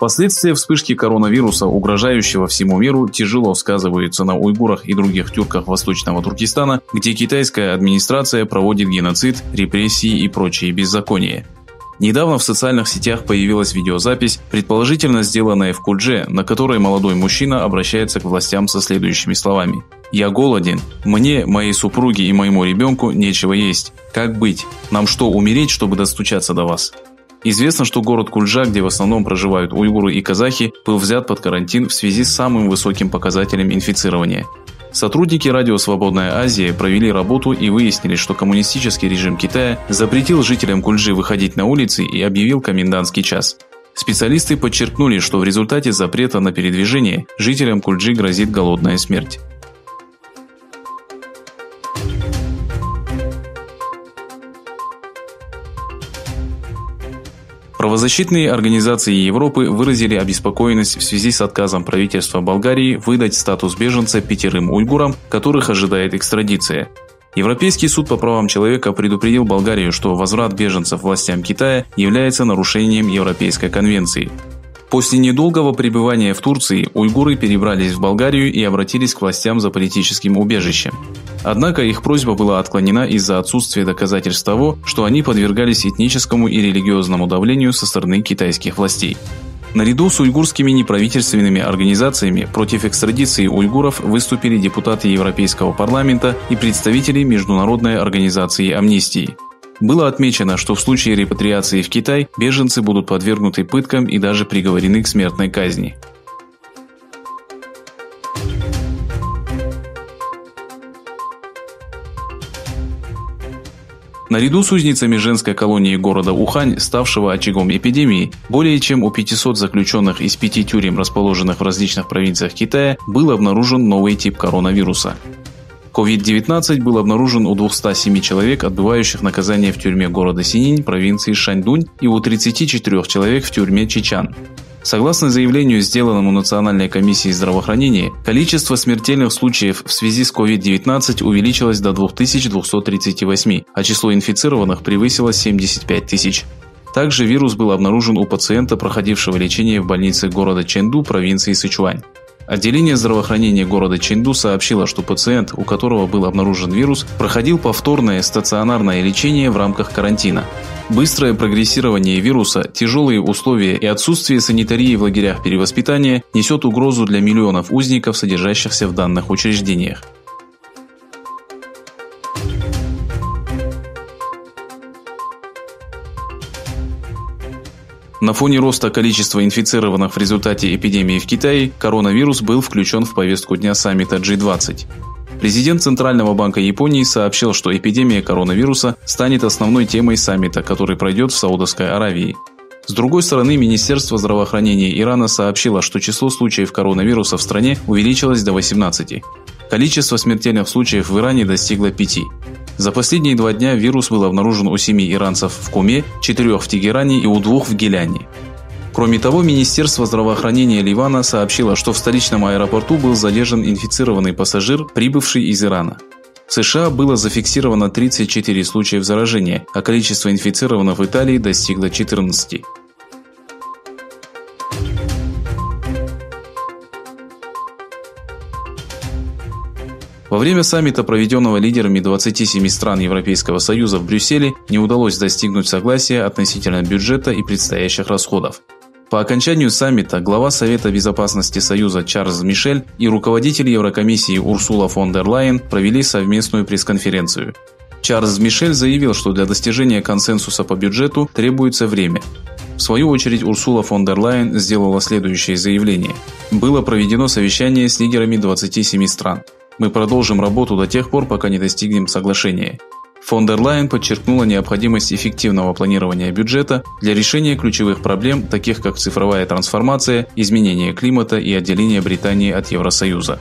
Последствия вспышки коронавируса, угрожающего всему миру, тяжело сказываются на уйгурах и других тюрках Восточного Туркестана, где китайская администрация проводит геноцид, репрессии и прочие беззакония. Недавно в социальных сетях появилась видеозапись, предположительно сделанная в Кулдже, на которой молодой мужчина обращается к властям со следующими словами: «Я голоден. Мне, моей супруге и моему ребенку нечего есть. Как быть? Нам что, умереть, чтобы достучаться до вас?» Известно, что город Кульджа, где в основном проживают уйгуры и казахи, был взят под карантин в связи с самым высоким показателем инфицирования. Сотрудники радио «Свободная Азия» провели работу и выяснили, что коммунистический режим Китая запретил жителям Кульджи выходить на улицы и объявил комендантский час. Специалисты подчеркнули, что в результате запрета на передвижение жителям Кульджи грозит голодная смерть. Правозащитные организации Европы выразили обеспокоенность в связи с отказом правительства Болгарии выдать статус беженца 5 уйгурам, которых ожидает экстрадиция. Европейский суд по правам человека предупредил Болгарию, что возврат беженцев властям Китая является нарушением Европейской конвенции. После недолгого пребывания в Турции уйгуры перебрались в Болгарию и обратились к властям за политическим убежищем. Однако их просьба была отклонена из-за отсутствия доказательств того, что они подвергались этническому и религиозному давлению со стороны китайских властей. Наряду с уйгурскими неправительственными организациями против экстрадиции уйгуров выступили депутаты Европейского парламента и представители Международной организации амнистии. Было отмечено, что в случае репатриации в Китай беженцы будут подвергнуты пыткам и даже приговорены к смертной казни. Наряду с узницами женской колонии города Ухань, ставшего очагом эпидемии, более чем у 500 заключенных из 5 тюрем, расположенных в различных провинциях Китая, был обнаружен новый тип коронавируса. COVID-19 был обнаружен у 207 человек, отбывающих наказание в тюрьме города Сининь, провинции Шаньдунь, и у 34 человек в тюрьме Чичан. Согласно заявлению, сделанному Национальной комиссией здравоохранения, количество смертельных случаев в связи с COVID-19 увеличилось до 2238, а число инфицированных превысило 75 тысяч. Также вирус был обнаружен у пациента, проходившего лечение в больнице города Чэнду, провинции Сычуань. Отделение здравоохранения города Чэнду сообщило, что пациент, у которого был обнаружен вирус, проходил повторное стационарное лечение в рамках карантина. Быстрое прогрессирование вируса, тяжелые условия и отсутствие санитарии в лагерях перевоспитания несет угрозу для миллионов узников, содержащихся в данных учреждениях. На фоне роста количества инфицированных в результате эпидемии в Китае, коронавирус был включен в повестку дня саммита G20. Президент Центрального банка Японии сообщил, что эпидемия коронавируса станет основной темой саммита, который пройдет в Саудовской Аравии. С другой стороны, Министерство здравоохранения Ирана сообщило, что число случаев коронавируса в стране увеличилось до 18. Количество смертельных случаев в Иране достигло 5. За последние 2 дня вирус был обнаружен у 7 иранцев в Куме, 4 в Тегеране и у 2 в Гиляне. Кроме того, Министерство здравоохранения Ливана сообщило, что в столичном аэропорту был задержан инфицированный пассажир, прибывший из Ирана. В США было зафиксировано 34 случаев заражения, а количество инфицированных в Италии достигло 14. Во время саммита, проведенного лидерами 27 стран Европейского Союза в Брюсселе, не удалось достигнуть согласия относительно бюджета и предстоящих расходов. По окончанию саммита глава Совета безопасности Союза Чарльз Мишель и руководитель Еврокомиссии Урсула фон дер Лайен провели совместную пресс-конференцию. Чарльз Мишель заявил, что для достижения консенсуса по бюджету требуется время. В свою очередь Урсула фон дер Лайен сделала следующее заявление. Было проведено совещание с лидерами 27 стран. Мы продолжим работу до тех пор, пока не достигнем соглашения. Фон дер Лайен подчеркнула необходимость эффективного планирования бюджета для решения ключевых проблем, таких как цифровая трансформация, изменение климата и отделение Британии от Евросоюза.